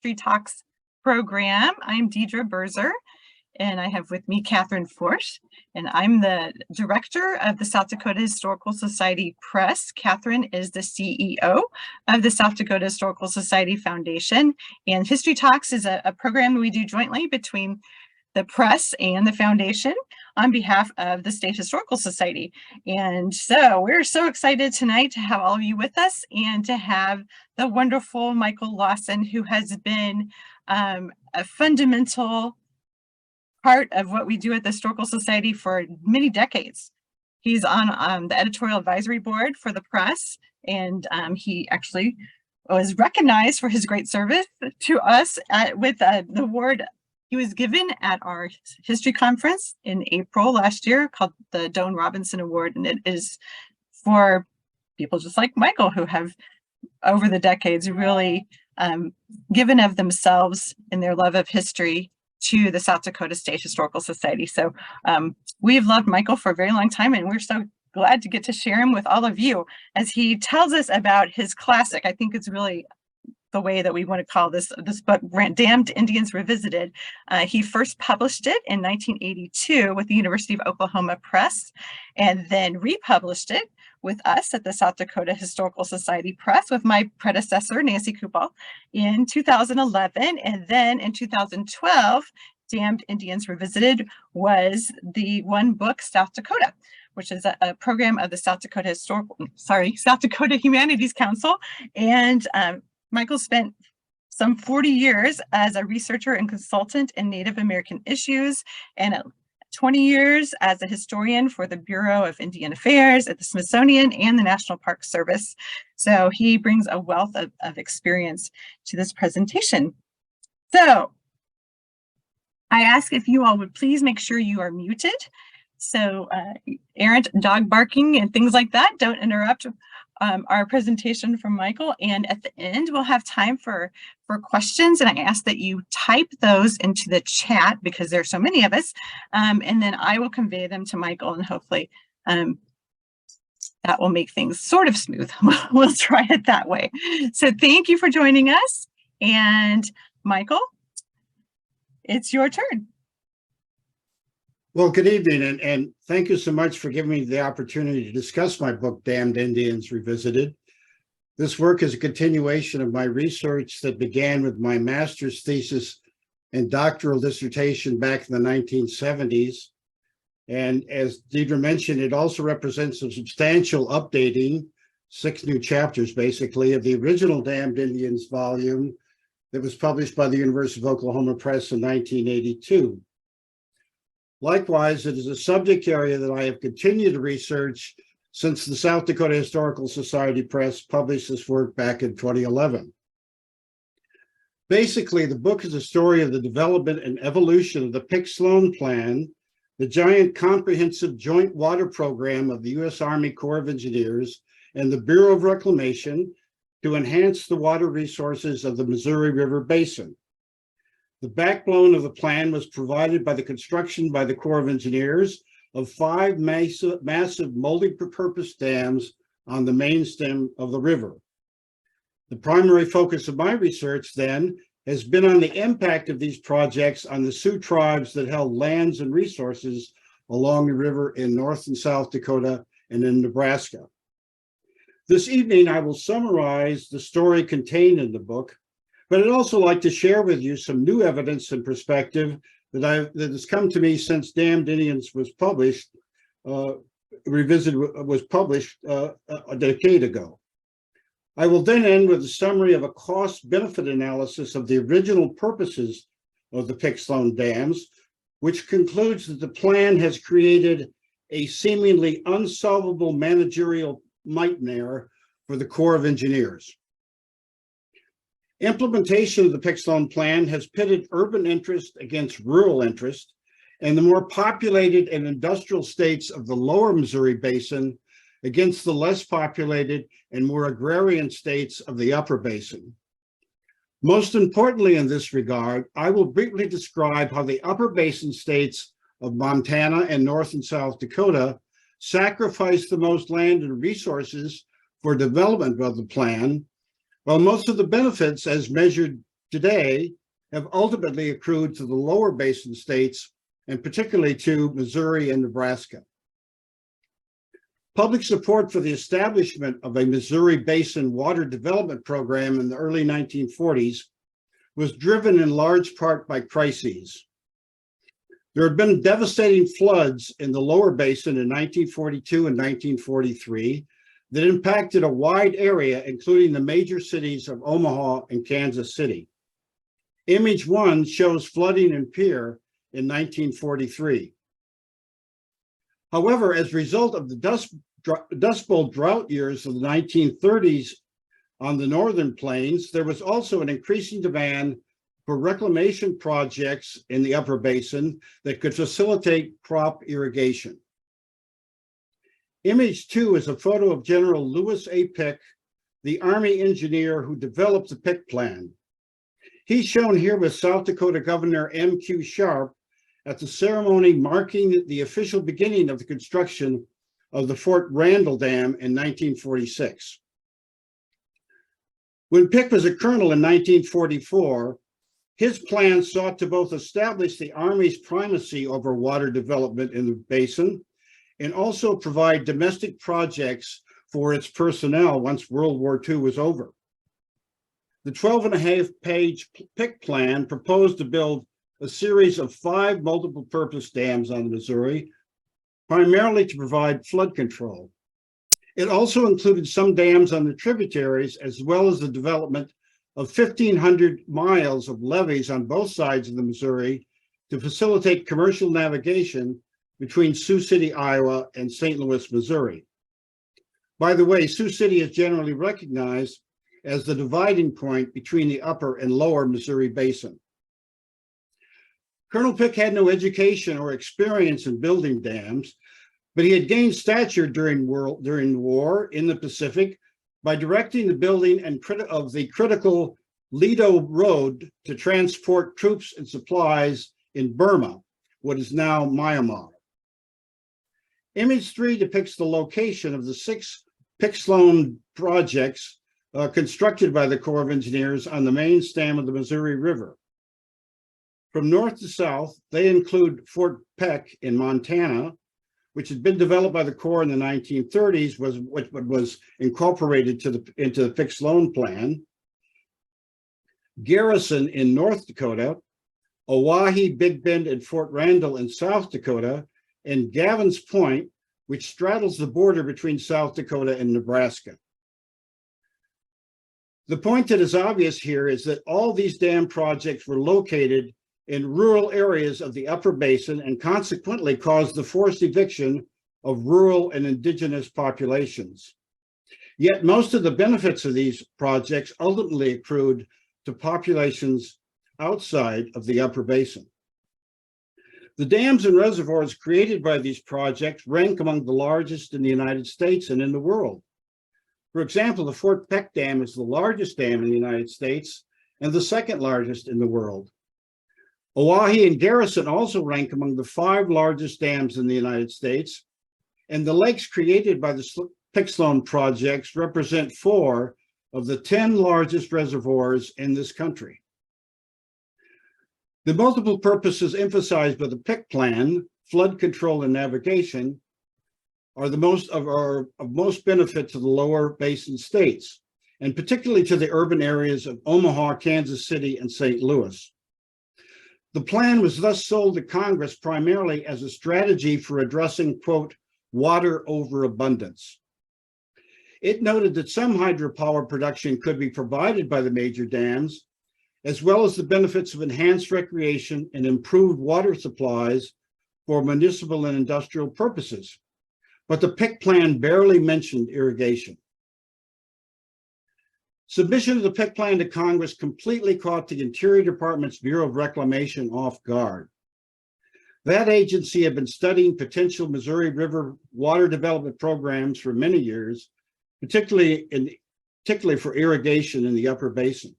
History Talks program. I'm Deidre Berzer, and I have with me Catherine Forsch, and I'm the director of the South Dakota Historical Society Press. Catherine is the CEO of the South Dakota Historical Society Foundation, and History Talks is a program we do jointly between the press and the foundation on behalf of the State Historical Society. And so we're so excited tonight to have all of you with us and to have the wonderful Michael Lawson, who has been a fundamental part of what we do at the Historical Society for many decades. He's on the editorial advisory board for the press, and he actually was recognized for his great service to us with the award he was given at our history conference in April last year called the Doane Robinson Award. And it is for people just like Michael who have over the decades really given of themselves in their love of history to the South Dakota State Historical Society. So we've loved Michael for a very long time, and we're so glad to get to share him with all of you as he tells us about his classic. I think it's really the way that we want to call this book, Damned Indians Revisited. He first published it in 1982 with the University of Oklahoma Press, and then republished it with us at the South Dakota Historical Society Press with my predecessor, Nancy Kupal, in 2011. And then in 2012, Damned Indians Revisited was the one book South Dakota, which is a program of the South Dakota Humanities Council. And Michael spent some 40 years as a researcher and consultant in Native American issues, and 20 years as a historian for the Bureau of Indian Affairs at the Smithsonian and the National Park Service. So he brings a wealth of experience to this presentation. So I ask if you all would please make sure you are muted, so errant dog barking and things like that don't interrupt our presentation from Michael. And at the end, we'll have time for questions. And I ask that you type those into the chat because there are so many of us. And then I will convey them to Michael, and hopefully that will make things sort of smooth. We'll try it that way. So thank you for joining us. And Michael, it's your turn. Well, good evening, and thank you so much for giving me the opportunity to discuss my book, Damned Indians Revisited. This work is a continuation of my research that began with my master's thesis and doctoral dissertation back in the 1970s. And as Deidre mentioned, it also represents a substantial updating, 6 new chapters basically, of the original Damned Indians volume that was published by the University of Oklahoma Press in 1982. Likewise, it is a subject area that I have continued to research since the South Dakota Historical Society Press published this work back in 2011. Basically, the book is a story of the development and evolution of the Pick-Sloan Plan, the giant comprehensive joint water program of the U.S. Army Corps of Engineers and the Bureau of Reclamation to enhance the water resources of the Missouri River Basin. The backbone of the plan was provided by the construction by the Corps of Engineers of 5 massive multi-purpose dams on the main stem of the river. The primary focus of my research then has been on the impact of these projects on the Sioux tribes that held lands and resources along the river in North and South Dakota and in Nebraska. This evening, I will summarize the story contained in the book, but I'd also like to share with you some new evidence and perspective that has come to me since Damned Indians was published, a decade ago. I will then end with a summary of a cost-benefit analysis of the original purposes of the Pick-Sloan dams, which concludes that the plan has created a seemingly unsolvable managerial nightmare for the Corps of Engineers. Implementation of the Pick-Sloan plan has pitted urban interest against rural interest, and the more populated and industrial states of the lower Missouri Basin against the less populated and more agrarian states of the upper basin. Most importantly in this regard, I will briefly describe how the upper basin states of Montana and North and South Dakota sacrificed the most land and resources for development of the plan, while most of the benefits as measured today have ultimately accrued to the lower basin states, and particularly to Missouri and Nebraska. Public support for the establishment of a Missouri Basin water development program in the early 1940s was driven in large part by crises. There had been devastating floods in the lower basin in 1942 and 1943 that impacted a wide area, including the major cities of Omaha and Kansas City. Image 1 shows flooding in Pierre in 1943. However, as a result of the Dust Bowl drought years of the 1930s on the northern plains, there was also an increasing demand for reclamation projects in the upper basin that could facilitate crop irrigation. Image 2 is a photo of General Lewis A. Pick, the Army engineer who developed the Pick Plan. He's shown here with South Dakota Governor M.Q. Sharp at the ceremony marking the official beginning of the construction of the Fort Randall Dam in 1946. When Pick was a colonel in 1944, his plan sought to both establish the Army's primacy over water development in the basin and also provide domestic projects for its personnel once World War II was over. The 12.5-page Pick Plan proposed to build a series of 5 multiple-purpose dams on the Missouri, primarily to provide flood control. It also included some dams on the tributaries, as well as the development of 1,500 miles of levees on both sides of the Missouri to facilitate commercial navigation between Sioux City, Iowa, and St. Louis, Missouri. By the way, Sioux City is generally recognized as the dividing point between the upper and lower Missouri basin. Colonel Pick had no education or experience in building dams, but he had gained stature during the war in the Pacific by directing the building of the critical Lido Road to transport troops and supplies in Burma, what is now Myanmar. Image 3 depicts the location of the 6 Pick-Sloan projects constructed by the Corps of Engineers on the main stem of the Missouri River. From north to south, they include Fort Peck in Montana, which had been developed by the Corps in the 1930s, which was incorporated into the Pick-Sloan Plan. Garrison in North Dakota, Owyhee, Big Bend, and Fort Randall in South Dakota, and Gavin's Point, which straddles the border between South Dakota and Nebraska. The point that is obvious here is that all these dam projects were located in rural areas of the upper basin and consequently caused the forced eviction of rural and indigenous populations. Yet most of the benefits of these projects ultimately accrued to populations outside of the upper basin. The dams and reservoirs created by these projects rank among the largest in the United States and in the world. For example, the Fort Peck Dam is the largest dam in the United States and the second largest in the world. Owyhee and Garrison also rank among the 5 largest dams in the United States, and the lakes created by the Pick-Sloan projects represent 4 of the 10 largest reservoirs in this country. The multiple purposes emphasized by the Pick Plan, flood control and navigation, are of most benefit to the lower basin states, and particularly to the urban areas of Omaha, Kansas City, and St. Louis. The plan was thus sold to Congress primarily as a strategy for addressing, quote, water overabundance. It noted that some hydropower production could be provided by the major dams, as well as the benefits of enhanced recreation and improved water supplies for municipal and industrial purposes. But the Pick Plan barely mentioned irrigation. Submission of the Pick Plan to Congress completely caught the Interior Department's Bureau of Reclamation off guard. That agency had been studying potential Missouri River water development programs for many years, particularly for irrigation in the upper basin.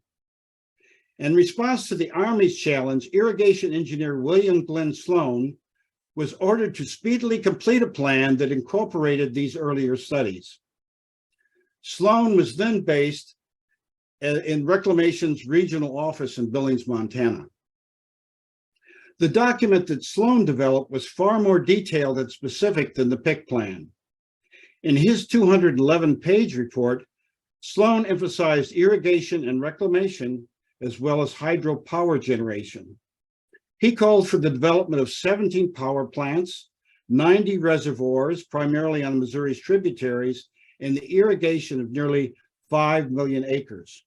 In response to the Army's challenge, irrigation engineer William Glenn Sloan was ordered to speedily complete a plan that incorporated these earlier studies. Sloan was then based in Reclamation's regional office in Billings, Montana. The document that Sloan developed was far more detailed and specific than the Pick plan. In his 211-page report, Sloan emphasized irrigation and reclamation as well as hydropower generation. He called for the development of 17 power plants, 90 reservoirs, primarily on Missouri's tributaries, and the irrigation of nearly 5 million acres.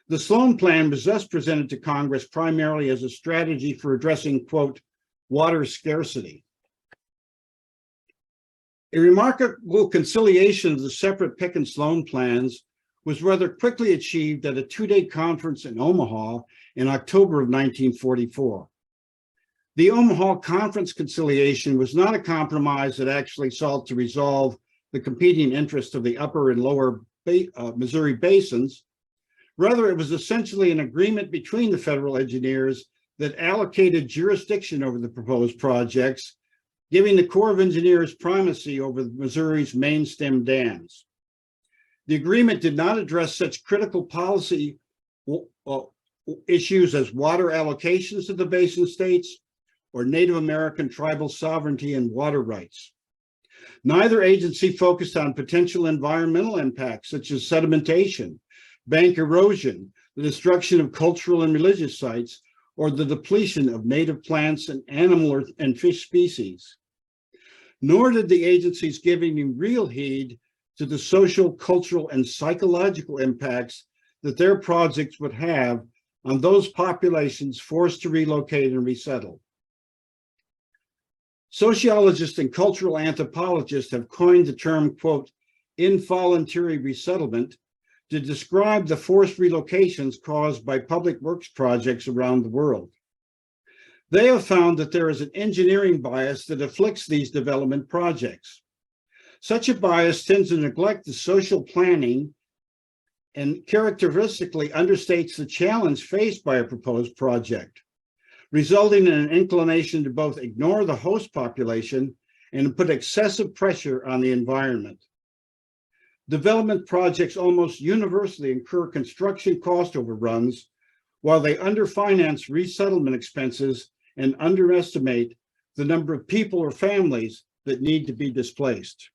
The Sloan Plan was thus presented to Congress primarily as a strategy for addressing, quote, water scarcity. A remarkable conciliation of the separate Pick and Sloan plans was rather quickly achieved at a two-day conference in Omaha in October of 1944. The Omaha Conference conciliation was not a compromise that actually sought to resolve the competing interests of the upper and lower Missouri basins. Rather, it was essentially an agreement between the federal engineers that allocated jurisdiction over the proposed projects, giving the Corps of Engineers primacy over Missouri's main stem dams. The agreement did not address such critical policy issues as water allocations to the basin states or Native American tribal sovereignty and water rights. Neither agency focused on potential environmental impacts such as sedimentation, bank erosion, the destruction of cultural and religious sites, or the depletion of native plants and animal and fish species. Nor did the agencies give any real heed to the social, cultural, and psychological impacts that their projects would have on those populations forced to relocate and resettle. Sociologists and cultural anthropologists have coined the term, quote, involuntary resettlement to describe the forced relocations caused by public works projects around the world. They have found that there is an engineering bias that afflicts these development projects. Such a bias tends to neglect the social planning and characteristically understates the challenge faced by a proposed project, resulting in an inclination to both ignore the host population and put excessive pressure on the environment. Development projects almost universally incur construction cost overruns, while they underfinance resettlement expenses and underestimate the number of people or families that need to be displaced.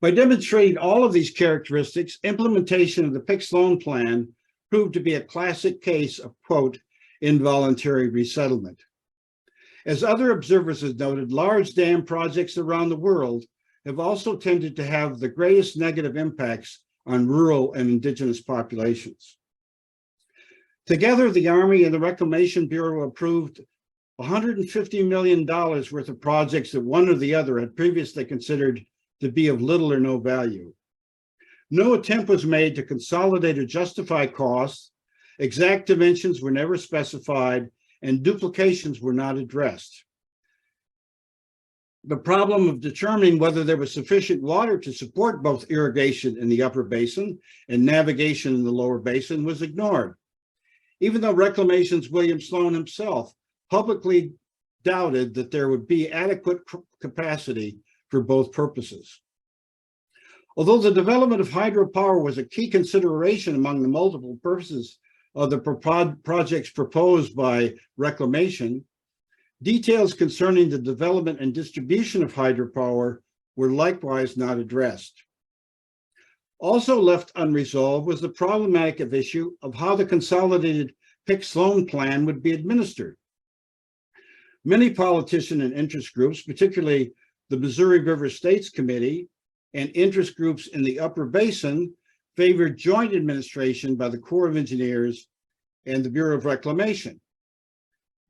By demonstrating all of these characteristics, implementation of the Pick-Sloan plan proved to be a classic case of, quote, involuntary resettlement. As other observers have noted, large dam projects around the world have also tended to have the greatest negative impacts on rural and indigenous populations. Together, the Army and the Reclamation Bureau approved $150 million worth of projects that one or the other had previously considered to be of little or no value. No attempt was made to consolidate or justify costs, exact dimensions were never specified, and duplications were not addressed. The problem of determining whether there was sufficient water to support both irrigation in the upper basin and navigation in the lower basin was ignored, even though Reclamation's William Sloan himself publicly doubted that there would be adequate capacity for both purposes. Although the development of hydropower was a key consideration among the multiple purposes of the projects proposed by Reclamation, details concerning the development and distribution of hydropower were likewise not addressed. Also left unresolved was the problematic issue of how the consolidated Pick-Sloan plan would be administered. Many politicians and interest groups, particularly the Missouri River States Committee and interest groups in the upper basin, favored joint administration by the Corps of Engineers and the Bureau of Reclamation.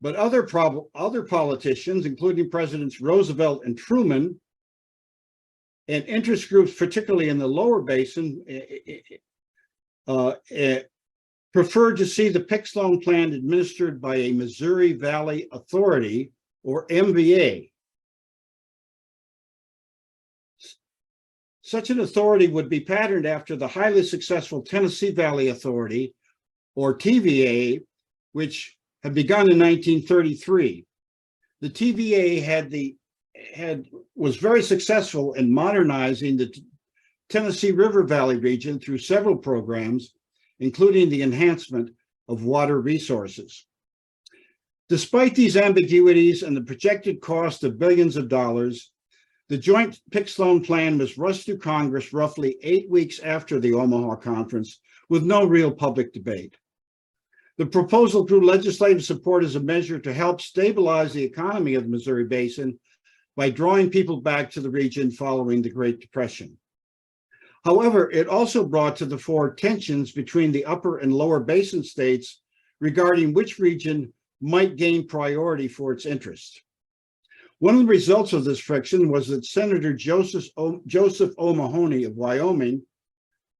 But other politicians, including Presidents Roosevelt and Truman, and interest groups, particularly in the lower basin, preferred to see the Pick-Sloan plan administered by a Missouri Valley Authority, or MVA. Such an authority would be patterned after the highly successful Tennessee Valley Authority, or TVA, which had begun in 1933. The TVA was very successful in modernizing the Tennessee River Valley region through several programs, including the enhancement of water resources. Despite these ambiguities and the projected cost of billions of dollars, the joint Pick-Sloan plan was rushed through Congress roughly 8 weeks after the Omaha Conference with no real public debate. The proposal drew legislative support as a measure to help stabilize the economy of the Missouri Basin by drawing people back to the region following the Great Depression. However, it also brought to the fore tensions between the upper and lower basin states regarding which region might gain priority for its interest. One of the results of this friction was that Senator Joseph O'Mahony of Wyoming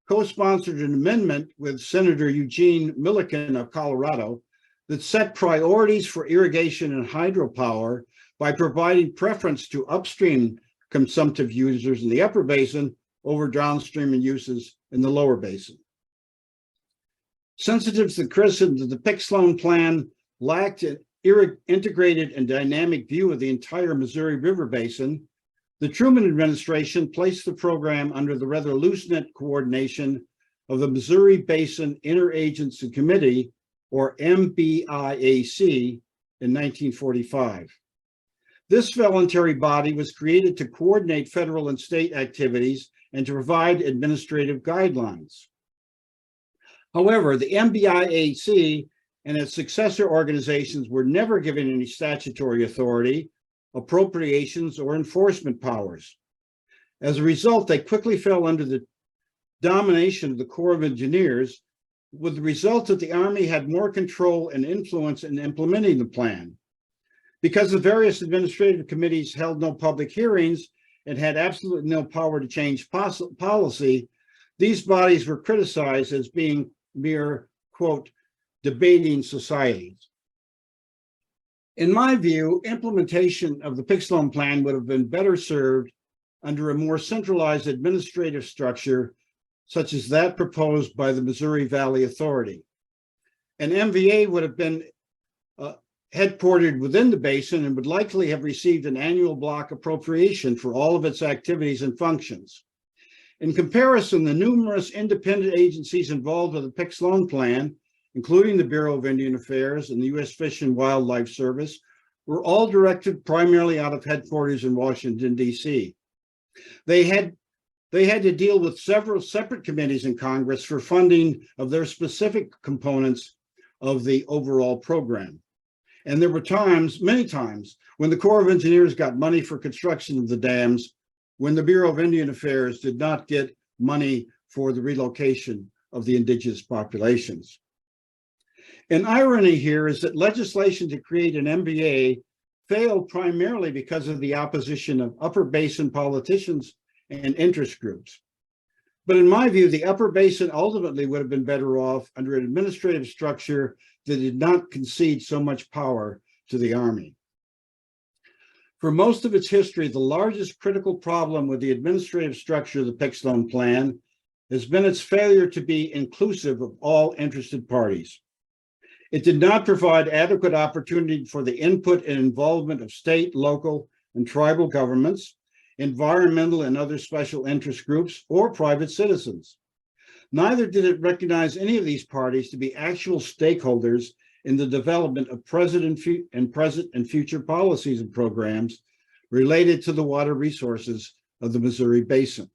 co-sponsored an amendment with Senator Eugene Milliken of Colorado that set priorities for irrigation and hydropower by providing preference to upstream consumptive users in the upper basin over downstream uses in the lower basin. Sensitive to the criticism that the Pick-Sloan plan lacked an integrated and dynamic view of the entire Missouri River Basin, the Truman administration placed the program under the rather loose-knit coordination of the Missouri Basin Interagency Committee, or MBIAC, in 1945. This voluntary body was created to coordinate federal and state activities and to provide administrative guidelines. However, the MBIAC and its successor organizations were never given any statutory authority, appropriations, or enforcement powers. As a result, they quickly fell under the domination of the Corps of Engineers, with the result that the Army had more control and influence in implementing the plan. Because the various administrative committees held no public hearings and had absolutely no power to change policy, these bodies were criticized as being mere, quote, debating societies. In my view, implementation of the Pick-Sloan plan would have been better served under a more centralized administrative structure, such as that proposed by the Missouri Valley Authority. An MVA would have been headquartered within the basin and would likely have received an annual block appropriation for all of its activities and functions. In comparison, the numerous independent agencies involved with the Pick-Sloan plan, including the Bureau of Indian Affairs and the U.S. Fish and Wildlife Service, were all directed primarily out of headquarters in Washington, D.C. They had to deal with several separate committees in Congress for funding of their specific components of the overall program. And there were times, many times, when the Corps of Engineers got money for construction of the dams, when the Bureau of Indian Affairs did not get money for the relocation of the indigenous populations. An irony here is that legislation to create an MBA failed primarily because of the opposition of upper basin politicians and interest groups. But in my view, the upper basin ultimately would have been better off under an administrative structure that did not concede so much power to the Army. For most of its history, the largest critical problem with the administrative structure of the Pick-Sloan plan has been its failure to be inclusive of all interested parties. It did not provide adequate opportunity for the input and involvement of state, local, and tribal governments, environmental and other special interest groups, or private citizens. Neither did it recognize any of these parties to be actual stakeholders in the development of present and future policies and programs related to the water resources of the Missouri Basin.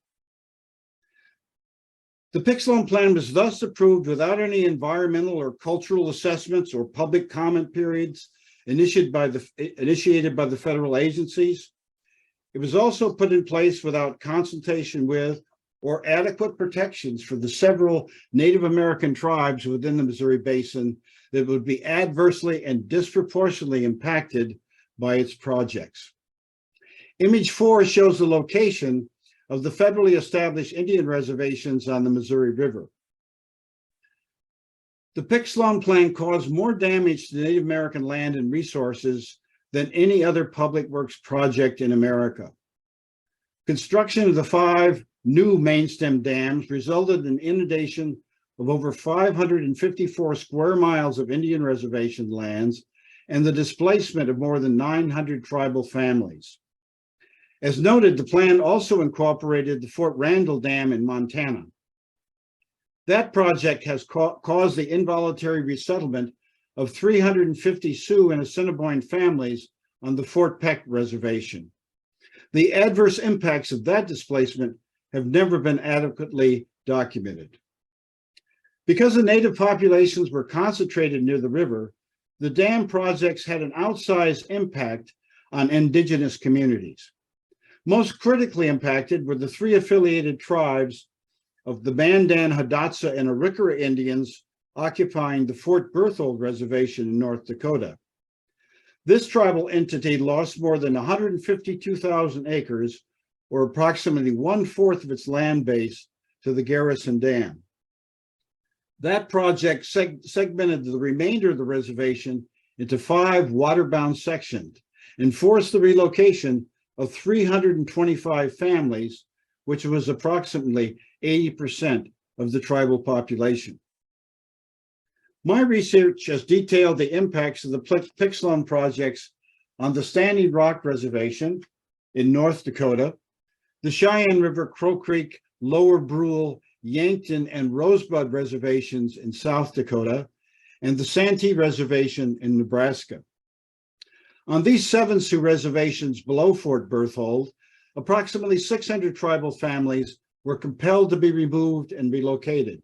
The Pick-Sloan plan was thus approved without any environmental or cultural assessments or public comment periods initiated by the federal agencies. It was also put in place without consultation with or adequate protections for the several Native American tribes within the Missouri Basin that would be adversely and disproportionately impacted by its projects. Image 4 shows the location of the federally established Indian reservations on the Missouri River. The Pick-Sloan plan caused more damage to Native American land and resources than any other public works project in America. Construction of the 5 new main stem dams resulted in inundation of over 554 square miles of Indian reservation lands and the displacement of more than 900 tribal families. As noted, the plan also incorporated the Fort Randall Dam in Montana. That project has caused the involuntary resettlement of 350 Sioux and Assiniboine families on the Fort Peck Reservation. The adverse impacts of that displacement have never been adequately documented. Because the native populations were concentrated near the river, the dam projects had an outsized impact on indigenous communities. Most critically impacted were the three affiliated tribes of the Mandan, Hidatsa, and Arikara Indians occupying the Fort Berthold Reservation in North Dakota. This tribal entity lost more than 152,000 acres, or approximately 1/4 of its land base, to the Garrison Dam. That project segmented the remainder of the reservation into 5 water-bound sections and forced the relocation of 325 families, which was approximately 80% of the tribal population. My research has detailed the impacts of the Pick-Sloan projects on the Standing Rock Reservation in North Dakota, the Cheyenne River, Crow Creek, Lower Brule, Yankton, and Rosebud reservations in South Dakota, and the Santee Reservation in Nebraska. On these 7 Sioux reservations below Fort Berthold, approximately 600 tribal families were compelled to be removed and relocated.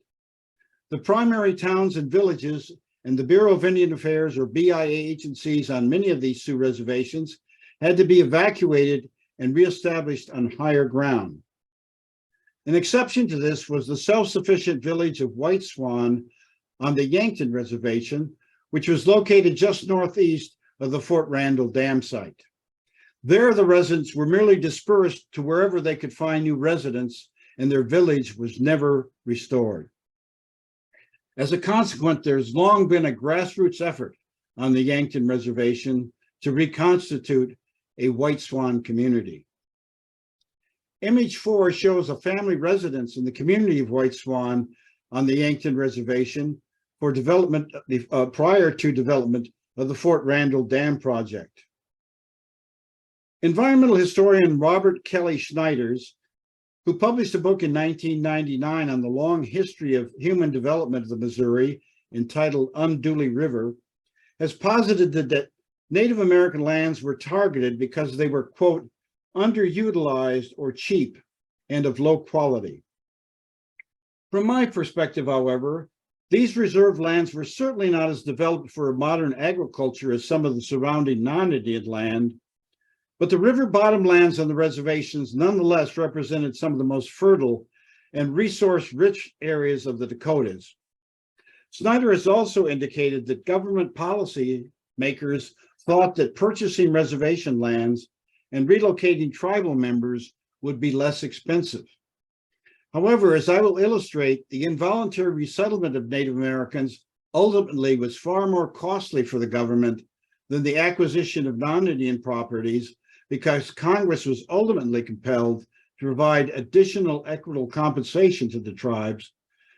The primary towns and villages and the Bureau of Indian Affairs, or BIA, agencies on many of these Sioux reservations had to be evacuated and reestablished on higher ground. An exception to this was the self-sufficient village of White Swan on the Yankton Reservation, which was located just northeast of the Fort Randall Dam site. There, the residents were merely dispersed to wherever they could find new residents, and their village was never restored. As a consequence, there's long been a grassroots effort on the Yankton Reservation to reconstitute a White Swan community. Image 4 shows a family residence in the community of White Swan on the Yankton Reservation for development prior to development of the Fort Randall Dam project. Environmental historian Robert Kelly Schneiders, who published a book in 1999 on the long history of human development of the Missouri entitled Unduly River, has posited that Native American lands were targeted because they were, quote, underutilized or cheap and of low quality. From my perspective, however, these reserve lands were certainly not as developed for modern agriculture as some of the surrounding non-Indian land, but the river bottom lands on the reservations nonetheless represented some of the most fertile and resource-rich areas of the Dakotas. Snyder has also indicated that government policy makers thought that purchasing reservation lands and relocating tribal members would be less expensive. However, as I will illustrate, the involuntary resettlement of Native Americans ultimately was far more costly for the government than the acquisition of non-Indian properties, because Congress was ultimately compelled to provide additional equitable compensation to the tribes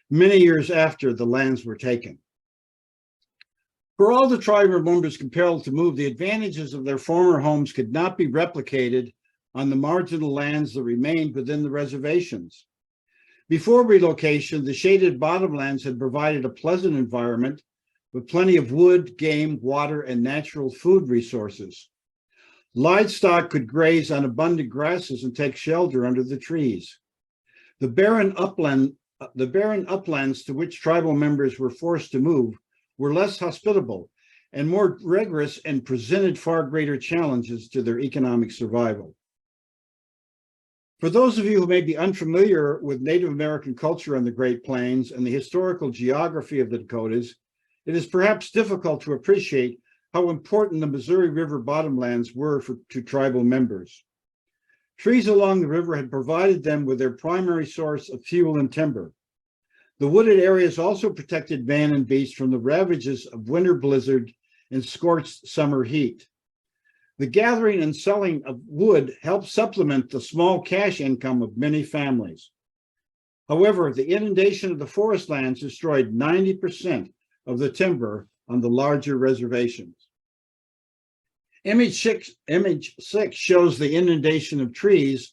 many years after the lands were taken. For all the tribal members compelled to move, the advantages of their former homes could not be replicated on the marginal lands that remained within the reservations. Before relocation, the shaded bottomlands had provided a pleasant environment with plenty of wood, game, water, and natural food resources. Livestock could graze on abundant grasses and take shelter under the trees. The barren uplands to which tribal members were forced to move were less hospitable and more rigorous and presented far greater challenges to their economic survival. For those of you who may be unfamiliar with Native American culture on the Great Plains and the historical geography of the Dakotas, it is perhaps difficult to appreciate how important the Missouri River bottomlands were to tribal members. Trees along the river had provided them with their primary source of fuel and timber. The wooded areas also protected man and beast from the ravages of winter blizzard and scorched summer heat. The gathering and selling of wood helped supplement the small cash income of many families. However, the inundation of the forest lands destroyed 90% of the timber on the larger reservations. Image 6 shows the inundation of trees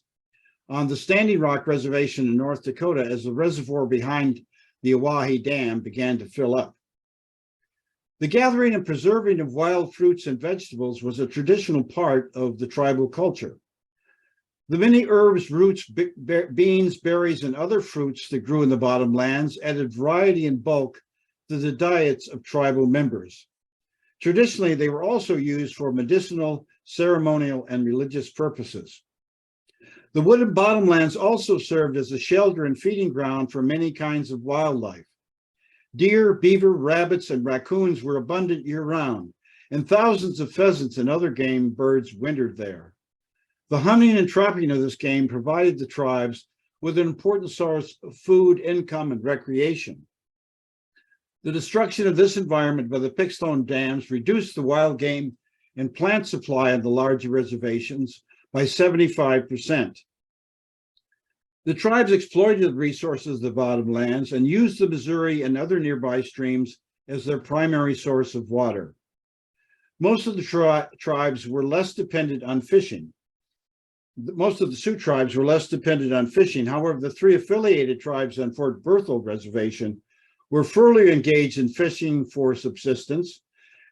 on the Standing Rock Reservation in North Dakota as the reservoir behind the Oahe Dam began to fill up. The gathering and preserving of wild fruits and vegetables was a traditional part of the tribal culture. The many herbs, roots, beans, berries, and other fruits that grew in the bottomlands added variety and bulk to the diets of tribal members. Traditionally, they were also used for medicinal, ceremonial, and religious purposes. The wooded bottomlands also served as a shelter and feeding ground for many kinds of wildlife. Deer, beaver, rabbits, and raccoons were abundant year-round, and thousands of pheasants and other game birds wintered there. The hunting and trapping of this game provided the tribes with an important source of food, income, and recreation. The destruction of this environment by the Pick-Sloan dams reduced the wild game and plant supply on the larger reservations by 75%. The tribes exploited the resources of the bottomlands and used the Missouri and other nearby streams as their primary source of water. Most of the tribes were less dependent on fishing. Most of the Sioux tribes were less dependent on fishing. However, the 3 affiliated tribes on Fort Berthold Reservation were fully engaged in fishing for subsistence,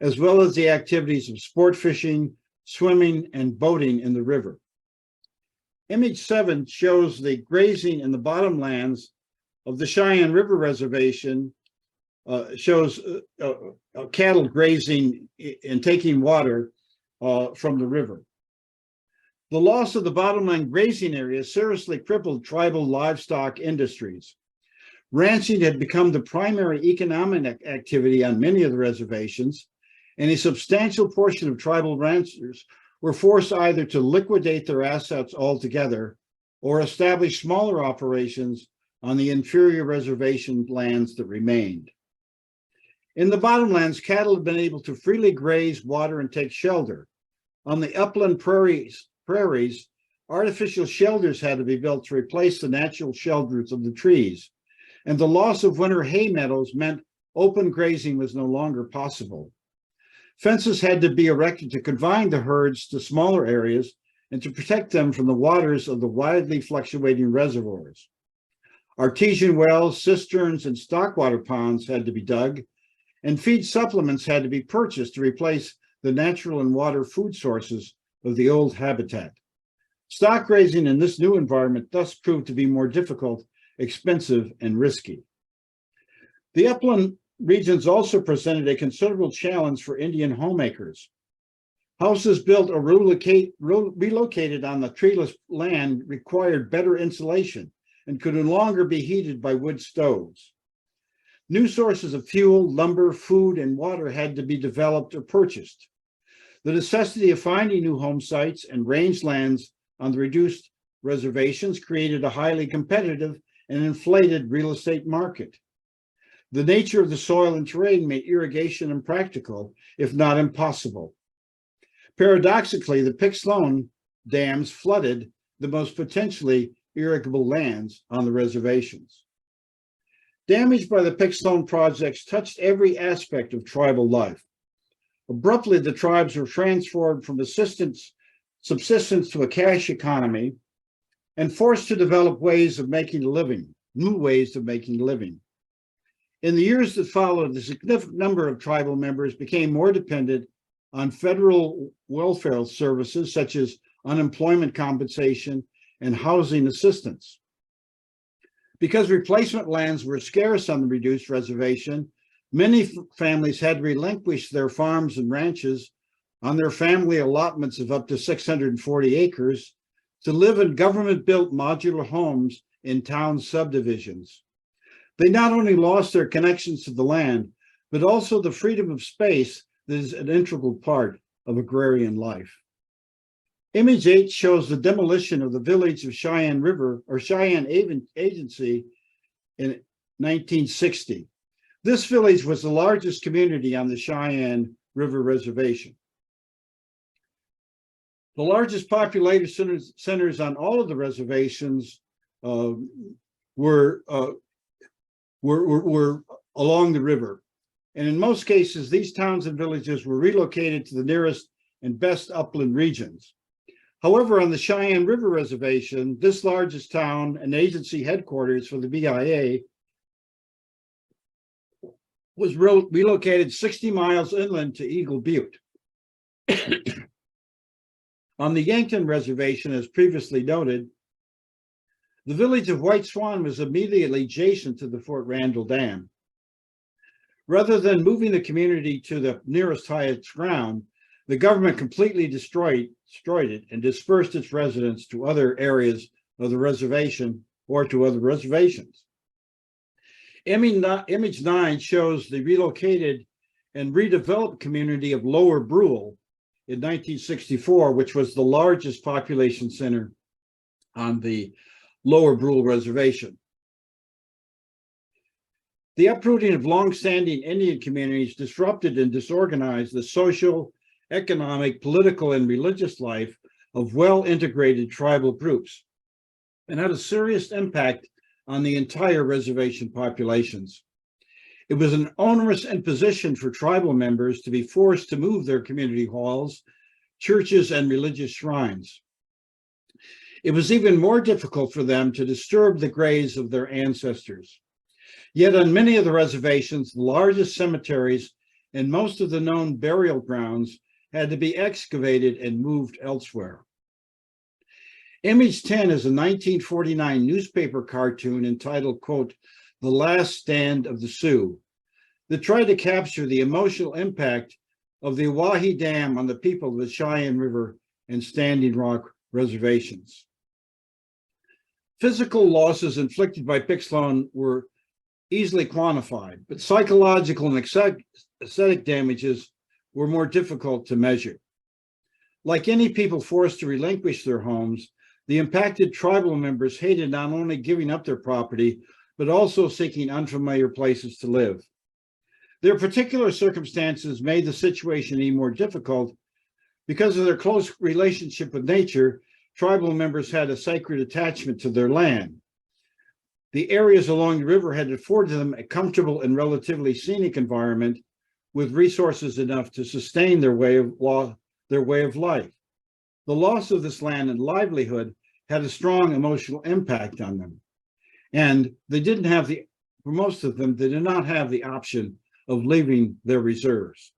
as well as the activities of sport fishing, swimming, and boating in the river. Image 7 shows the grazing in the bottomlands of the Cheyenne River Reservation, shows cattle grazing and taking water from the river. The loss of the bottomland grazing area seriously crippled tribal livestock industries. Ranching had become the primary economic activity on many of the reservations, and a substantial portion of tribal ranchers were forced either to liquidate their assets altogether or establish smaller operations on the inferior reservation lands that remained. In the bottomlands, cattle had been able to freely graze, water, and take shelter. On the upland prairies, artificial shelters had to be built to replace the natural shelters of the trees, and the loss of winter hay meadows meant open grazing was no longer possible. Fences had to be erected to confine the herds to smaller areas and to protect them from the waters of the widely fluctuating reservoirs. Artesian wells, cisterns, and stockwater ponds had to be dug, and feed supplements had to be purchased to replace the natural and water food sources of the old habitat. Stock grazing in this new environment thus proved to be more difficult, expensive, and risky. The upland regions also presented a considerable challenge for Indian homemakers. Houses built or relocated on the treeless land required better insulation and could no longer be heated by wood stoves. New sources of fuel, lumber, food, and water had to be developed or purchased. The necessity of finding new home sites and range lands on the reduced reservations created a highly competitive and inflated real estate market. The nature of the soil and terrain made irrigation impractical, if not impossible. Paradoxically, the Pick-Sloan dams flooded the most potentially irrigable lands on the reservations. Damage by the Pick-Sloan projects touched every aspect of tribal life. Abruptly, the tribes were transformed from subsistence to a cash economy and forced to develop ways of making a living, new ways of making a living. In the years that followed, the significant number of tribal members became more dependent on federal welfare services such as unemployment compensation and housing assistance. Because replacement lands were scarce on the reduced reservation, many families had to relinquish their farms and ranches on their family allotments of up to 640 acres to live in government-built modular homes in town subdivisions. They not only lost their connections to the land, but also the freedom of space that is an integral part of agrarian life. Image 8 shows the demolition of the village of Cheyenne River or Cheyenne Agency in 1960. This village was the largest community on the Cheyenne River Reservation. The largest populated centers on all of the reservations were along the river. And in most cases, these towns and villages were relocated to the nearest and best upland regions. However, on the Cheyenne River Reservation, this largest town and agency headquarters for the BIA was relocated 60 miles inland to Eagle Butte. On the Yankton Reservation, as previously noted, the village of White Swan was immediately adjacent to the Fort Randall Dam. Rather than moving the community to the nearest highest ground, the government completely destroyed it and dispersed its residents to other areas of the reservation or to other reservations. Image 9 shows the relocated and redeveloped community of Lower Brule in 1964, which was the largest population center on the Lower Brule Reservation. The uprooting of long-standing Indian communities disrupted and disorganized the social, economic, political, and religious life of well-integrated tribal groups and had a serious impact on the entire reservation populations. It was an onerous imposition for tribal members to be forced to move their community halls, churches, and religious shrines. It was even more difficult for them to disturb the graves of their ancestors. Yet on many of the reservations, the largest cemeteries and most of the known burial grounds had to be excavated and moved elsewhere. Image 10 is a 1949 newspaper cartoon entitled, quote, "The Last Stand of the Sioux," that tried to capture the emotional impact of the Oahe Dam on the people of the Cheyenne River and Standing Rock reservations. Physical losses inflicted by Pick-Sloan were easily quantified, but psychological and aesthetic damages were more difficult to measure. Like any people forced to relinquish their homes, the impacted tribal members hated not only giving up their property, but also seeking unfamiliar places to live. Their particular circumstances made the situation even more difficult. Because of their close relationship with nature, tribal members had a sacred attachment to their land. The areas along the river had afforded them a comfortable and relatively scenic environment with resources enough to sustain their way of life. The loss of this land and livelihood had a strong emotional impact on them. And for most of them, they did not have the option of leaving their reserves.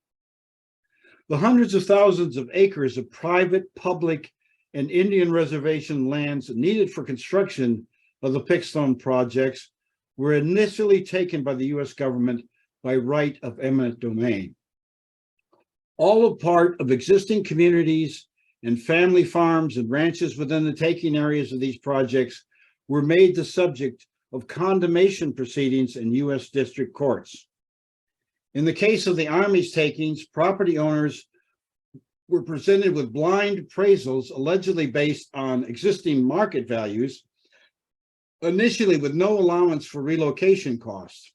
The hundreds of thousands of acres of private, public, and Indian reservation lands needed for construction of the Pick-Sloan projects were initially taken by the U.S. government by right of eminent domain. All a part of existing communities and family farms and ranches within the taking areas of these projects were made the subject of condemnation proceedings in U.S. district courts. In the case of the Army's takings, property owners were presented with blind appraisals allegedly based on existing market values, initially with no allowance for relocation costs.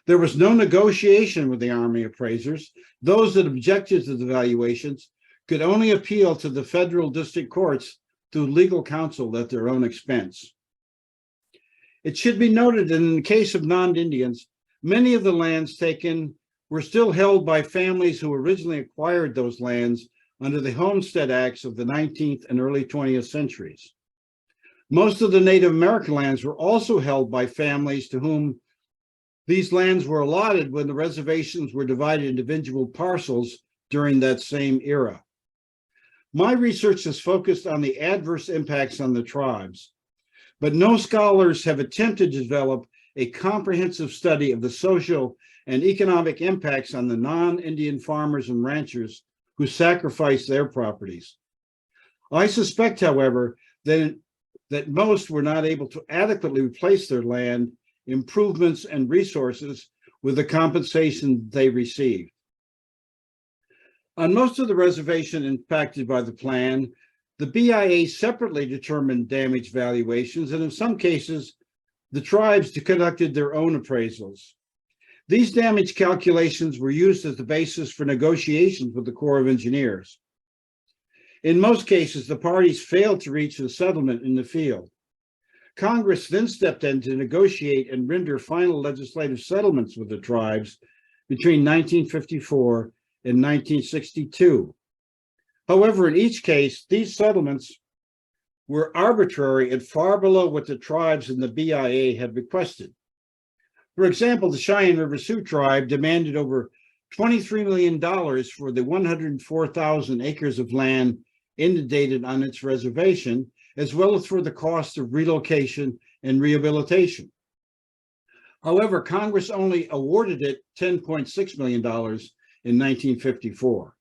There was no negotiation with the Army appraisers. Those that objected to the valuations could only appeal to the federal district courts through legal counsel at their own expense. It should be noted that in the case of non-Indians, many of the lands taken were still held by families who originally acquired those lands under the Homestead Acts of the 19th and early 20th centuries. Most of the Native American lands were also held by families to whom these lands were allotted when the reservations were divided into individual parcels during that same era. My research has focused on the adverse impacts on the tribes, but no scholars have attempted to develop a comprehensive study of the social and economic impacts on the non-Indian farmers and ranchers who sacrificed their properties. I suspect, however, that most were not able to adequately replace their land, improvements, and resources with the compensation they received. On most of the reservation impacted by the plan, the BIA separately determined damage valuations, and in some cases, the tribes conducted their own appraisals. These damage calculations were used as the basis for negotiations with the Corps of Engineers. In most cases, the parties failed to reach a settlement in the field. Congress then stepped in to negotiate and render final legislative settlements with the tribes between 1954 and 1962. However, in each case, these settlements were arbitrary and far below what the tribes and the BIA had requested. For example, the Cheyenne River Sioux tribe demanded over $23 million for the 104,000 acres of land inundated on its reservation, as well as for the cost of relocation and rehabilitation. However, Congress only awarded it $10.6 million in 1954.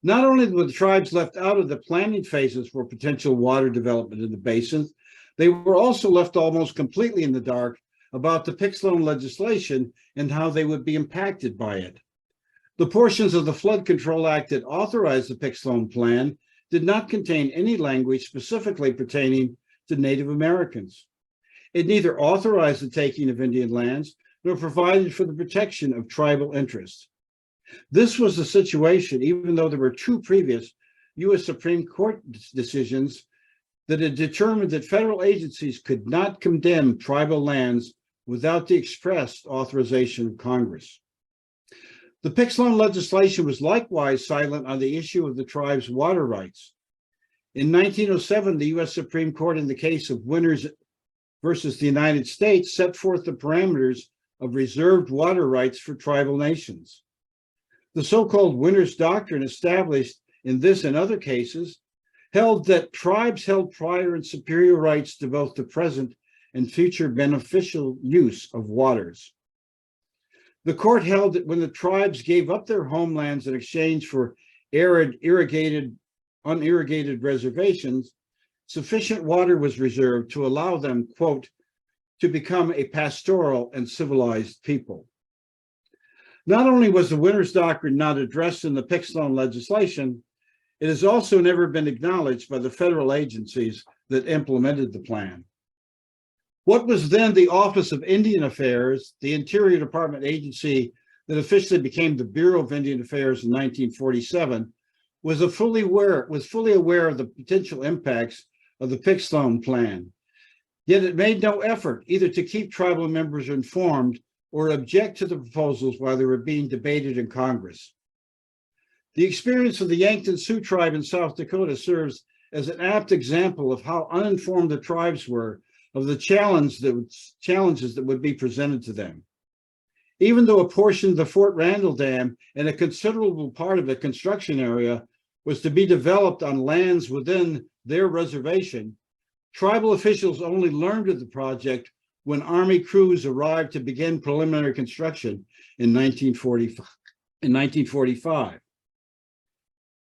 Not only were the tribes left out of the planning phases for potential water development in the basin, they were also left almost completely in the dark about the Pick-Sloan legislation and how they would be impacted by it. The portions of the Flood Control Act that authorized the Pick-Sloan plan did not contain any language specifically pertaining to Native Americans. It neither authorized the taking of Indian lands nor provided for the protection of tribal interests. This was the situation, even though there were two previous U.S. Supreme Court decisions that had determined that federal agencies could not condemn tribal lands without the express authorization of Congress. The Pick-Sloan legislation was likewise silent on the issue of the tribe's water rights. In 1907, the U.S. Supreme Court, in the case of Winters versus the United States, set forth the parameters of reserved water rights for tribal nations. The so-called Winters Doctrine, established in this and other cases, held that tribes held prior and superior rights to both the present and future beneficial use of waters. The court held that when the tribes gave up their homelands in exchange for arid, unirrigated reservations, sufficient water was reserved to allow them, quote, to become a pastoral and civilized people. Not only was the Winters Doctrine not addressed in the Pick-Sloan legislation, it has also never been acknowledged by the federal agencies that implemented the plan. What was then the Office of Indian Affairs, the Interior Department agency that officially became the Bureau of Indian Affairs in 1947, was fully aware of the potential impacts of the Pick-Sloan plan. Yet it made no effort either to keep tribal members informed or object to the proposals while they were being debated in Congress. The experience of the Yankton Sioux tribe in South Dakota serves as an apt example of how uninformed the tribes were of the challenges that would be presented to them. Even though a portion of the Fort Randall Dam and a considerable part of the construction area was to be developed on lands within their reservation, tribal officials only learned of the project when Army crews arrived to begin preliminary construction in 1945.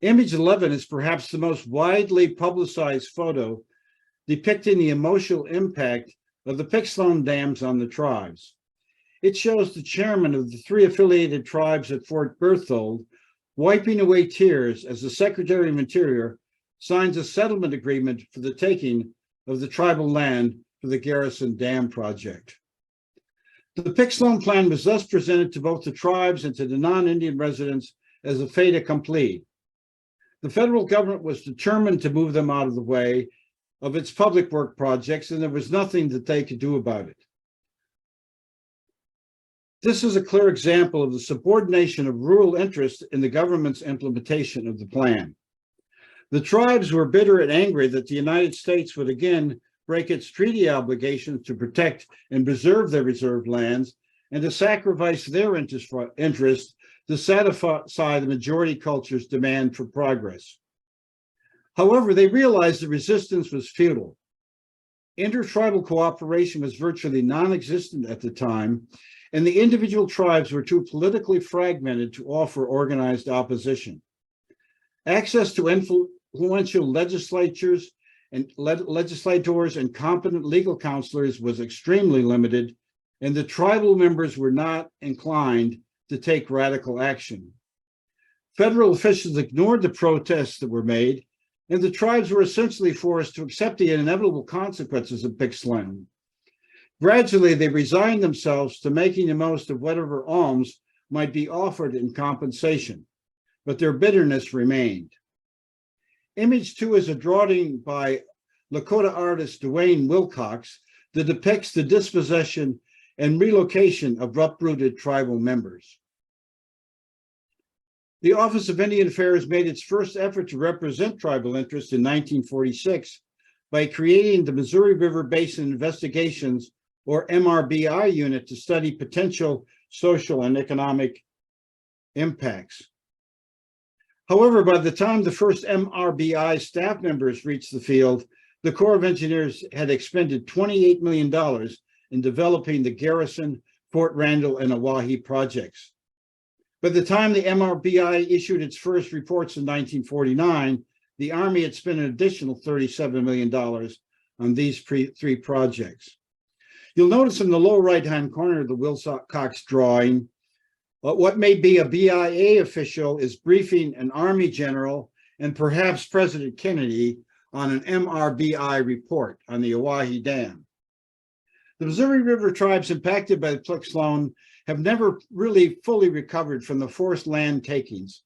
Image 11 is perhaps the most widely publicized photo depicting the emotional impact of the Pick-Sloan dams on the tribes. It shows the chairman of the three affiliated tribes at Fort Berthold wiping away tears as the Secretary of Interior signs a settlement agreement for the taking of the tribal land for the Garrison Dam project. The Pick-Sloan plan was thus presented to both the tribes and to the non-Indian residents as a fait accompli. The federal government was determined to move them out of the way of its public work projects, and there was nothing that they could do about it. This is a clear example of the subordination of rural interest in the government's implementation of the plan. The tribes were bitter and angry that the United States would again break its treaty obligations to protect and preserve their reserved lands and to sacrifice their interest to satisfy the majority culture's demand for progress. However, they realized the resistance was futile. Intertribal cooperation was virtually non-existent at the time, and the individual tribes were too politically fragmented to offer organized opposition. Access to influential legislators and competent legal counselors was extremely limited, and the tribal members were not inclined to take radical action. Federal officials ignored the protests that were made, and the tribes were essentially forced to accept the inevitable consequences of Pick-Sloan. Gradually, they resigned themselves to making the most of whatever alms might be offered in compensation, but their bitterness remained. Image 2 is a drawing by Lakota artist Dwayne Wilcox that depicts the dispossession and relocation of uprooted tribal members. The Office of Indian Affairs made its first effort to represent tribal interests in 1946 by creating the Missouri River Basin Investigations, or MRBI unit, to study potential social and economic impacts. However, by the time the first MRBI staff members reached the field, the Corps of Engineers had expended $28 million in developing the Garrison, Fort Randall, and Oahe projects. By the time the MRBI issued its first reports in 1949, the Army had spent an additional $37 million on these three projects. You'll notice in the lower right-hand corner of the Wilcox drawing, what may be a BIA official is briefing an Army general and perhaps President Kennedy on an MRBI report on the Oahe Dam. The Missouri River tribes impacted by the Pick-Sloan have never really fully recovered from the forced land takings,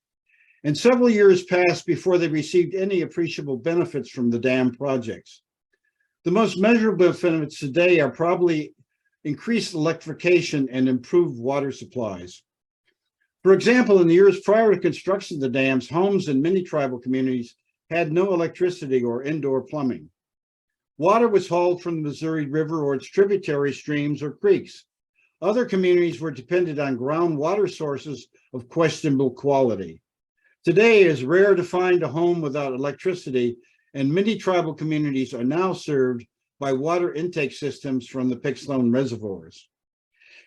and several years passed before they received any appreciable benefits from the dam projects. The most measurable benefits today are probably increased electrification and improved water supplies. For example, in the years prior to construction of the dams, homes in many tribal communities had no electricity or indoor plumbing. Water was hauled from the Missouri River or its tributary streams or creeks. Other communities were dependent on groundwater sources of questionable quality. Today, it is rare to find a home without electricity, and many tribal communities are now served by water intake systems from the Pick-Sloan reservoirs.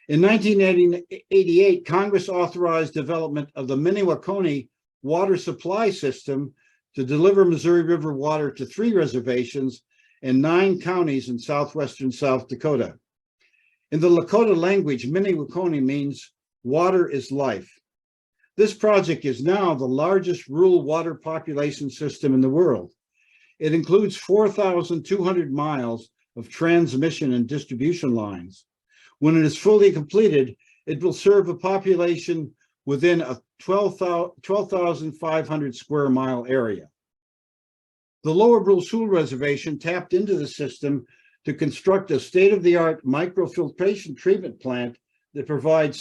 In 1988, Congress authorized development of the Minnewaconee water supply system to deliver Missouri River water to 3 reservations and 9 counties in southwestern South Dakota. In the Lakota language, Minnewaconee means water is life. This project is now the largest rural water population system in the world. It includes 4,200 miles of transmission and distribution lines. When it is fully completed, it will serve a population within a 12,500 square mile area. The Lower Brule Sioux Reservation tapped into the system to construct a state-of-the-art microfiltration treatment plant that provides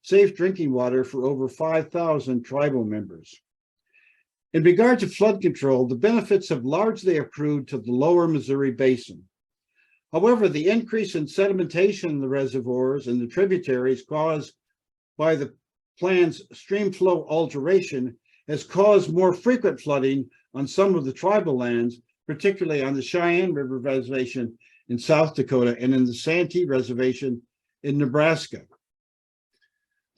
safe drinking water for over 5,000 tribal members. In regard to flood control, the benefits have largely accrued to the lower Missouri Basin. However, the increase in sedimentation in the reservoirs and the tributaries caused by the plan's stream flow alteration has caused more frequent flooding on some of the tribal lands, particularly on the Cheyenne River Reservation in South Dakota and in the Santee Reservation in Nebraska.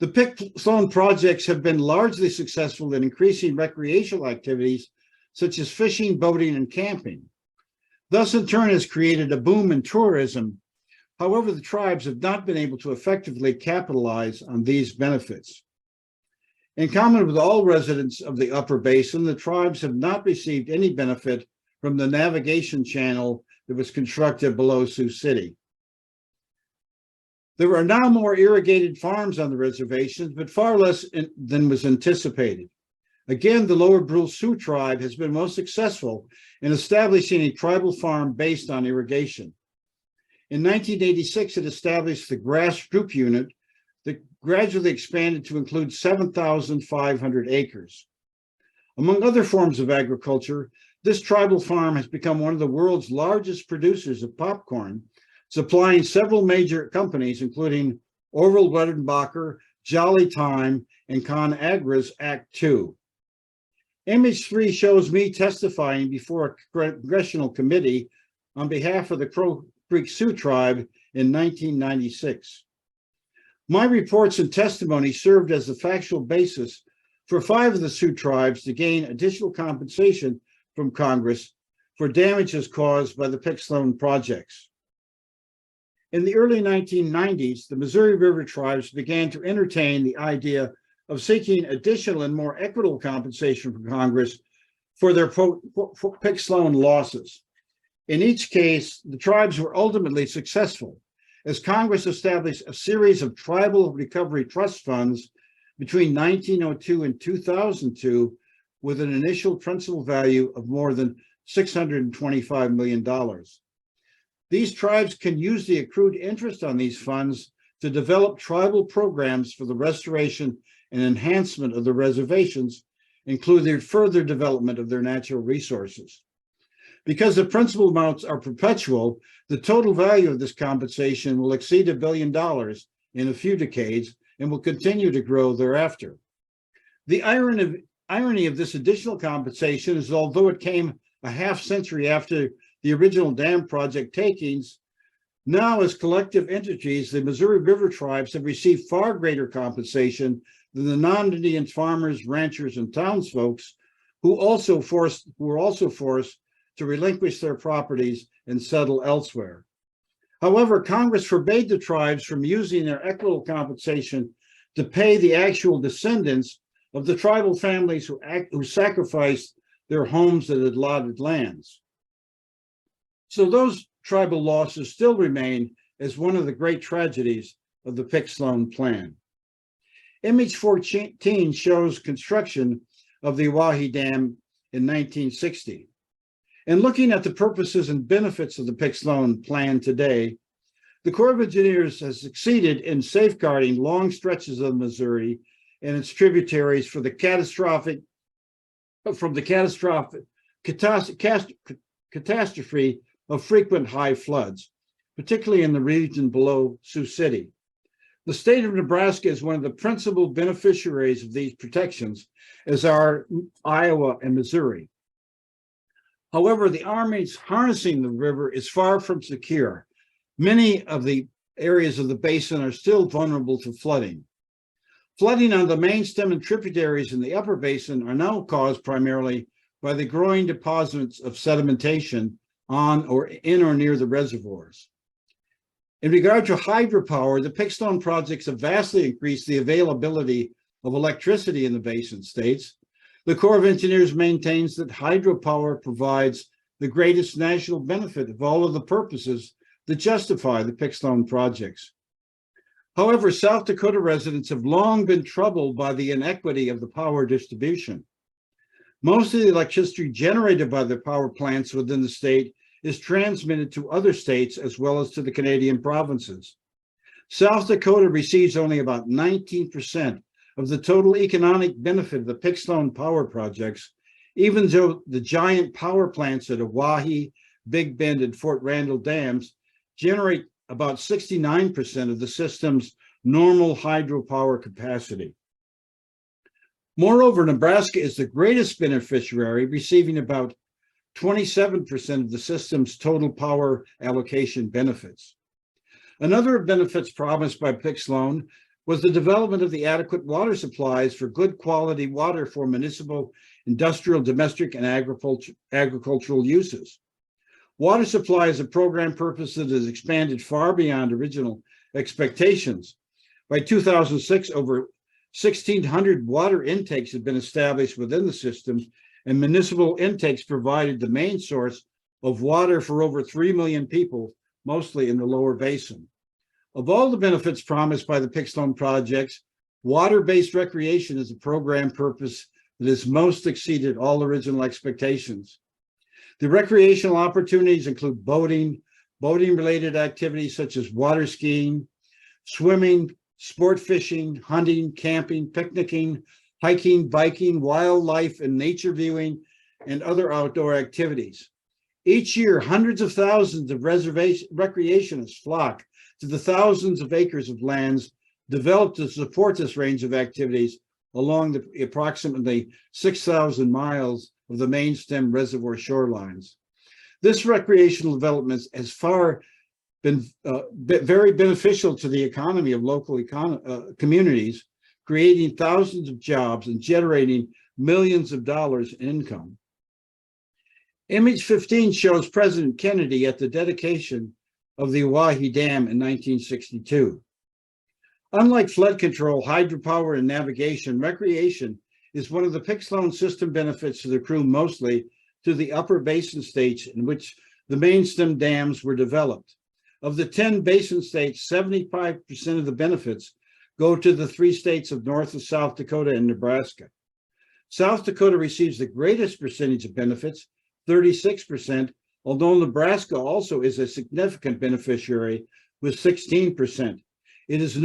The Pick-Sloan projects have been largely successful in increasing recreational activities such as fishing, boating, and camping. Thus, in turn, has created a boom in tourism. However, the tribes have not been able to effectively capitalize on these benefits. In common with all residents of the Upper Basin, the tribes have not received any benefit from the navigation channel that was constructed below Sioux City. There are now more irrigated farms on the reservations, but far less than was anticipated. Again, the Lower Brule Sioux tribe has been most successful in establishing a tribal farm based on irrigation. In 1986, it established the Grass Group Unit that gradually expanded to include 7,500 acres. Among other forms of agriculture, this tribal farm has become one of the world's largest producers of popcorn, supplying several major companies, including Orville Redenbacher, Jolly Time, and ConAgra's Act 2. Image 3 shows me testifying before a congressional committee on behalf of the Crow Creek Sioux tribe in 1996. My reports and testimony served as the factual basis for 5 of the Sioux tribes to gain additional compensation from Congress for damages caused by the Pick-Sloan projects. In the early 1990s, the Missouri River tribes began to entertain the idea of seeking additional and more equitable compensation from Congress for their Pick-Sloan losses. In each case, the tribes were ultimately successful, as Congress established a series of tribal recovery trust funds between 1902 and 2002 with an initial principal value of more than $625 million. These tribes can use the accrued interest on these funds to develop tribal programs for the restoration and enhancement of the reservations, including further development of their natural resources. Because the principal amounts are perpetual, the total value of this compensation will exceed $1 billion in a few decades and will continue to grow thereafter. The irony of this additional compensation is, although it came a half century after the original dam project takings, now as collective entities, the Missouri River tribes have received far greater compensation than the non-Indian farmers, ranchers, and townsfolk who were also forced to relinquish their properties and settle elsewhere. However, Congress forbade the tribes from using their equitable compensation to pay the actual descendants of the tribal families who sacrificed their homes and allotted lands. So those tribal losses still remain as one of the great tragedies of the Pick-Sloan plan. Image 14 shows construction of the Oahe Dam in 1960. In looking at the purposes and benefits of the Pick-Sloan plan today, the Corps of Engineers has succeeded in safeguarding long stretches of Missouri and its tributaries from the catastrophe of frequent high floods, particularly in the region below Sioux City. The state of Nebraska is one of the principal beneficiaries of these protections, as are Iowa and Missouri. However, the Army's harnessing the river is far from secure. Many of the areas of the basin are still vulnerable to flooding. Flooding on the main stem and tributaries in the upper basin are now caused primarily by the growing deposits of sedimentation on or in or near the reservoirs. In regard to hydropower, the Pick-Sloan projects have vastly increased the availability of electricity in the basin states. The Corps of Engineers maintains that hydropower provides the greatest national benefit of all of the purposes that justify the Pick-Sloan projects. However, South Dakota residents have long been troubled by the inequity of the power distribution. Most of the electricity generated by the power plants within the state is transmitted to other states as well as to the Canadian provinces. South Dakota receives only about 19% of the total economic benefit of the Pick-Sloan power projects, even though the giant power plants at Oahe, Big Bend, and Fort Randall dams generate about 69% of the system's normal hydropower capacity. Moreover, Nebraska is the greatest beneficiary, receiving about 27% of the system's total power allocation benefits. Another benefits promised by Pick-Sloan was the development of the adequate water supplies for good quality water for municipal, industrial, domestic, and agricultural uses. Water supply is a program purpose that has expanded far beyond original expectations. By 2006, over 1,600 water intakes had been established within the systems, and municipal intakes provided the main source of water for over 3 million people, mostly in the lower basin. Of all the benefits promised by the Pick-Sloan projects, water-based recreation is a program purpose that has most exceeded all original expectations. The recreational opportunities include boating-related activities such as water skiing, swimming, sport fishing, hunting, camping, picnicking, hiking, biking, wildlife and nature viewing, and other outdoor activities. Each year, hundreds of thousands of recreationists flock to the thousands of acres of lands developed to support this range of activities along the approximately 6,000 miles of the main stem reservoir shorelines. This recreational development has far been very beneficial to the economy of local communities, creating thousands of jobs and generating millions of dollars in income. Image 15 shows President Kennedy at the dedication of the Oahe Dam in 1962. Unlike flood control, hydropower, and navigation, recreation is one of the Pick-Sloan system benefits that accrue mostly to the upper basin states in which the main stem dams were developed. Of the 10 basin states, 75% of the benefits go to the 3 states of North and South Dakota and Nebraska. South Dakota receives the greatest percentage of benefits, 36%, although Nebraska also is a significant beneficiary with 16%. It is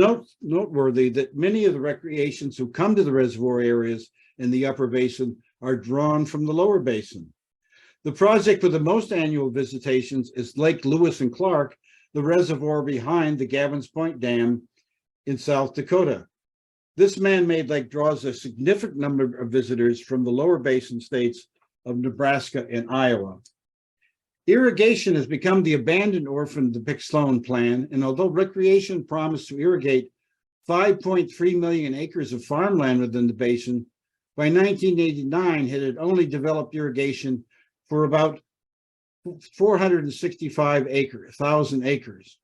noteworthy that many of the recreations who come to the reservoir areas in the upper basin are drawn from the lower basin. The project with the most annual visitations is Lake Lewis and Clark, the reservoir behind the Gavin's Point Dam in South Dakota. This man-made lake draws a significant number of visitors from the lower basin states of Nebraska and Iowa. Irrigation has become the abandoned orphan of the Pick-Sloan plan, and although recreation promised to irrigate 5.3 million acres of farmland within the basin, by 1989 it had only developed irrigation for about 465,000 acres.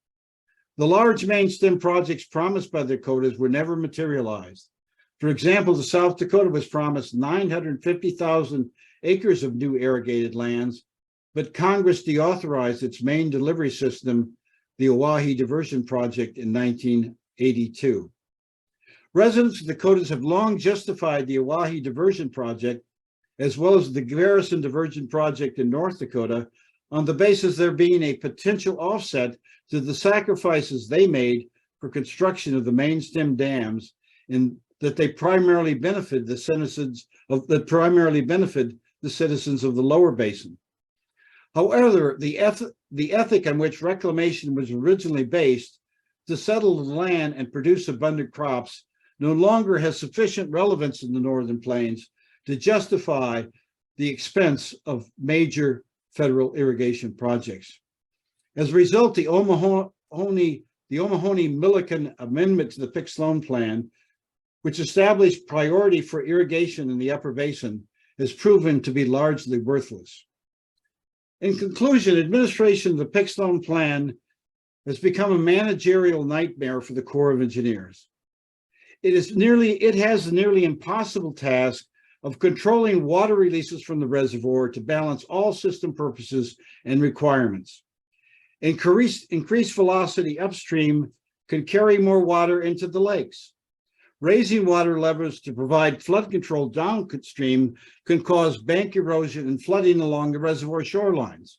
The large main stem projects promised by the Dakotas were never materialized. For example, the South Dakota was promised 950,000 acres of new irrigated lands, but Congress deauthorized its main delivery system, the Oahe Diversion Project, in 1982. Residents of the Dakotas have long justified the Oahe Diversion Project, as well as the Garrison Diversion Project in North Dakota, on the basis there being a potential offset to the sacrifices they made for construction of the main stem dams, and that they primarily benefit the citizens of the lower basin. However, the ethic on which reclamation was originally based, to settle the land and produce abundant crops, no longer has sufficient relevance in the northern plains to justify the expense of major federal irrigation projects. As a result, the O'Mahony-Milliken Amendment to the Pick-Sloan Plan, which established priority for irrigation in the upper basin, has proven to be largely worthless. In conclusion, administration of the Pick-Sloan Plan has become a managerial nightmare for the Corps of Engineers. It has the nearly impossible task of controlling water releases from the reservoir to balance all system purposes and requirements. Increased velocity upstream can carry more water into the lakes. Raising water levels to provide flood control downstream can cause bank erosion and flooding along the reservoir shorelines.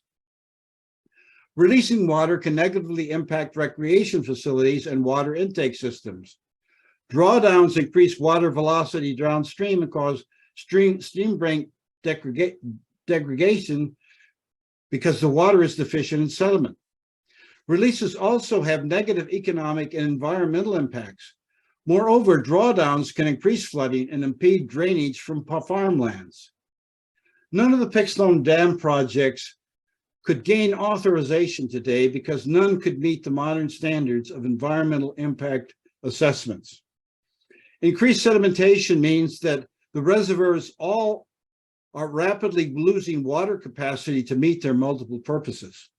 Releasing water can negatively impact recreation facilities and water intake systems. Drawdowns increase water velocity downstream and cause stream bank degradation because the water is deficient in sediment. Releases also have negative economic and environmental impacts. Moreover, drawdowns can increase flooding and impede drainage from farmlands. None of the Pick-Sloan Dam projects could gain authorization today because none could meet the modern standards of environmental impact assessments. Increased sedimentation means that the reservoirs all are rapidly losing water capacity to meet their multiple purposes.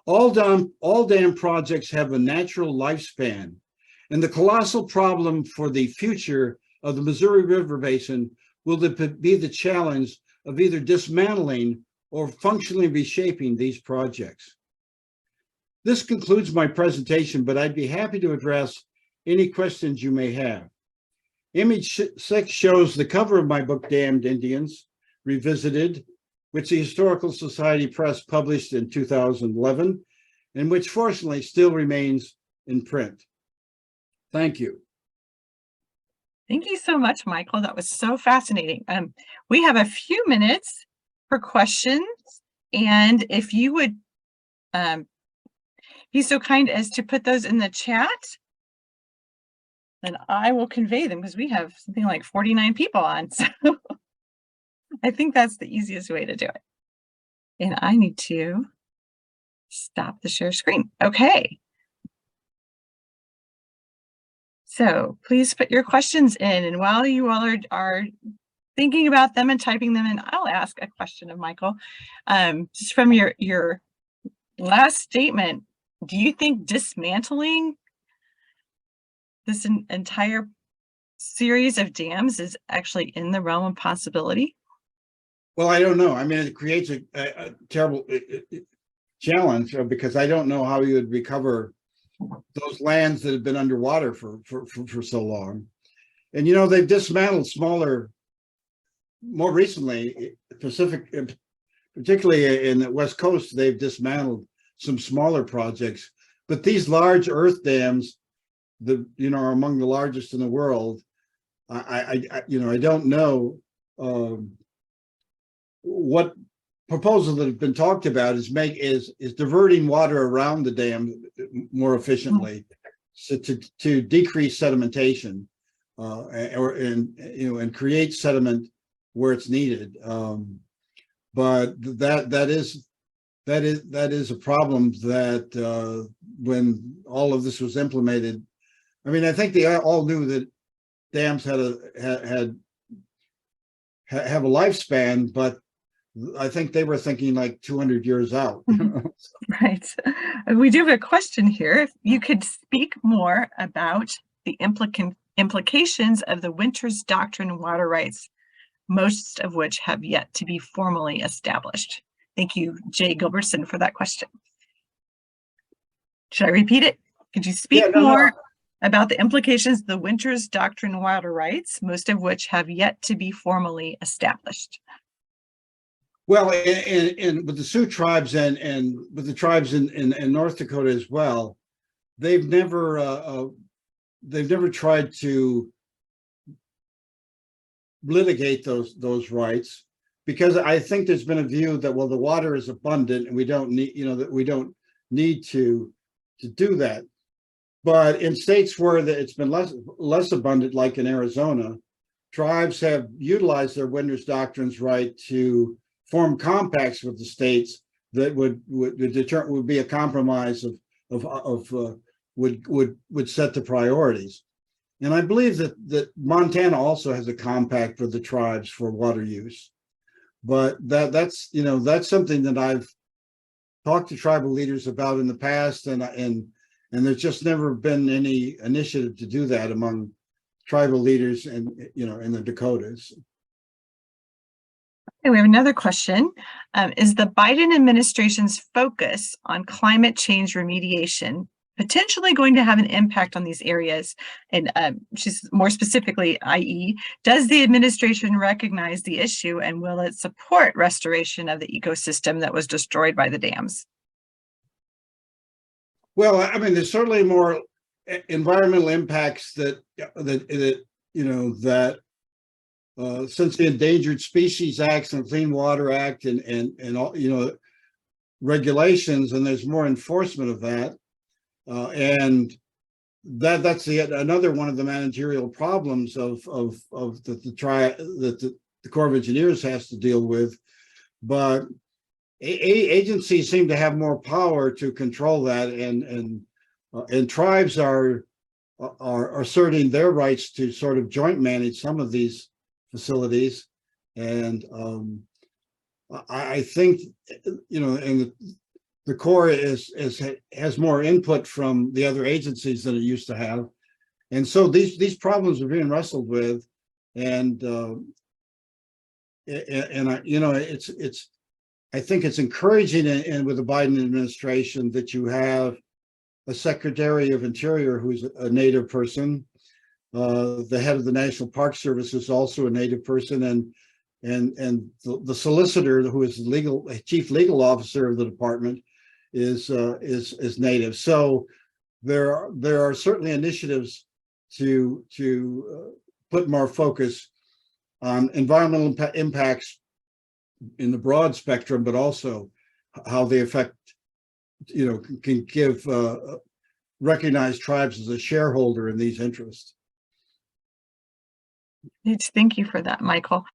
All dam projects have a natural lifespan, and the colossal problem for the future of the Missouri River Basin will be the challenge of either dismantling or functionally reshaping these projects. This concludes my presentation, but I'd be happy to address any questions you may have. Image 6 shows the cover of my book, Damned Indians, Revisited, which the Historical Society Press published in 2011, and which fortunately still remains in print. Thank you. Thank you so much, Michael. That was so fascinating. We have a few minutes for questions, and if you would be so kind as to put those in the chat, then I will convey them, because we have something like 49 people on, so I think that's the easiest way to do it. And I need to stop the share screen. Okay. So please put your questions in, and while you all are thinking about them and typing them in, I'll ask a question of Michael. Just from your last statement, do you think dismantling this entire series of dams is actually in the realm of possibility? Well, I don't know. I mean, it creates a terrible challenge because I don't know how you would recover those lands that have been underwater for so long. And, you know, they've dismantled smaller, more recently, particularly in the West Coast, they've dismantled some smaller projects. But these large earth dams are among the largest in the world. I don't know what proposal that have been talked about is diverting water around the dam more efficiently, so to decrease sedimentation, and create sediment where it's needed. But that is a problem that when all of this was implemented, I mean, I think they all knew that dams have a lifespan, but I think they were thinking like 200 years out. Right. We do have a question here. If you could speak more about the implications of the Winters Doctrine water rights, most of which have yet to be formally established. Thank you, Jay Gilbertson, for that question. Should I repeat it? Could you speak more about the implications of the Winters Doctrine water rights, most of which have yet to be formally established? Well, and with the Sioux tribes and with the tribes in North Dakota as well, they've never tried to litigate those rights, because I think there's been a view that, well, the water is abundant and we don't need, that we don't need to do that. But in states where it's been less abundant, like in Arizona, tribes have utilized their Winters Doctrine's right to form compacts with the states that would be a compromise would set the priorities. And I believe that Montana also has a compact with the tribes for water use. But that's something that I've talked to tribal leaders about in the past, and there's just never been any initiative to do that among tribal leaders in the Dakotas. Okay, we have another question. Is the Biden administration's focus on climate change remediation potentially going to have an impact on these areas? And she's more specifically, i.e., does the administration recognize the issue and will it support restoration of the ecosystem that was destroyed by the dams? Well, I mean, there's certainly more environmental impacts that since the Endangered Species Acts and Clean Water Act and all, regulations, and there's more enforcement of that. And that's another one of the managerial problems of the Corps of Engineers has to deal with. But agencies seem to have more power to control that, and tribes are asserting their rights to sort of joint manage some of these facilities. And I think and the Corps has more input from the other agencies than it used to have, and so these problems are being wrestled with, and I think it's encouraging and with the Biden administration that you have a Secretary of Interior who's a Native person. The head of the National Park Service is also a Native person, and the solicitor, who is the chief legal officer of the department, is Native. So there are certainly initiatives to put more focus on environmental impacts in the broad spectrum, but also how they affect, can give recognized tribes as a shareholder in these interests. Thank you for that, Michael.